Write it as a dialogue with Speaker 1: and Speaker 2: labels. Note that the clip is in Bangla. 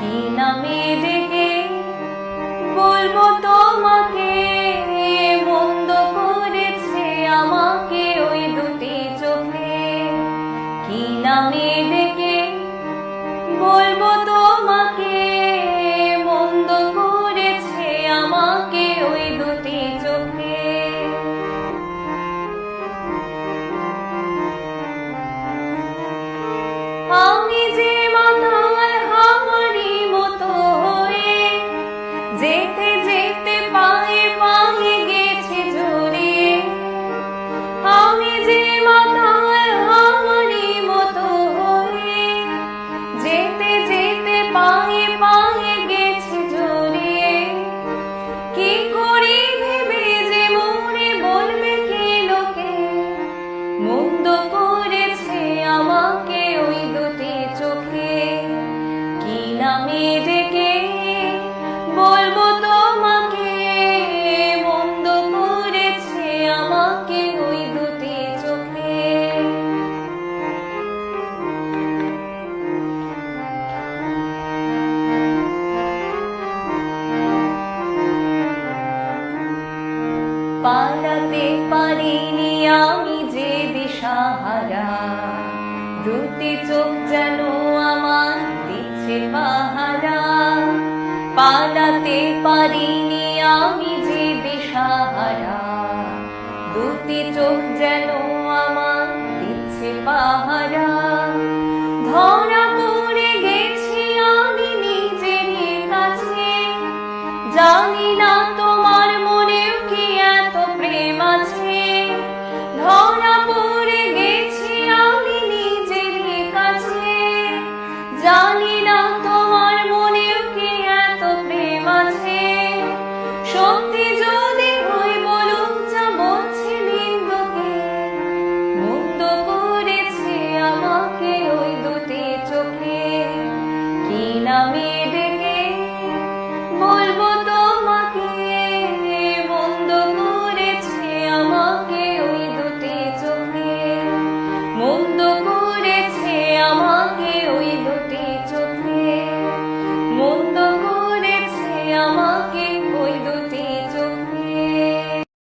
Speaker 1: কি নামে ডেকে বলবো তোমাকে, মন্দ করেছে আমাকে ওই দুটি চোখে। কি নামে ডেকে বলবো তোমাকে, মন্দ করেছে আমাকে ওই দুটি চোখে। আমি যে মাতাল হামারি মতো হয়ে যেতে যেতে পায়ে পায়ে গেছি জড়িয়ে। আমি যে মাতাল হামারি মতো হয়ে যেতে যেতে পায়ে পায়ে গেছি জড়িয়ে। কি করি ভেবে যে মরে বলবে কি লোকে, মন্দ করেছে আমাকে ওই দুটি চোখে। কি নামে ডেকে বলবো তোমাকে, মন্দ করেছে আমাকে ওই দুটি চোখে। পালাতে পারিনি আমি যে দিশাহারা, দুটি চোখ যেন আমার দিচ্ছে পাহারা। পালাতে পারিনি আমি যে দিশাহারা, দুটি চোখ যেন আমার দিচ্ছে পাহারা।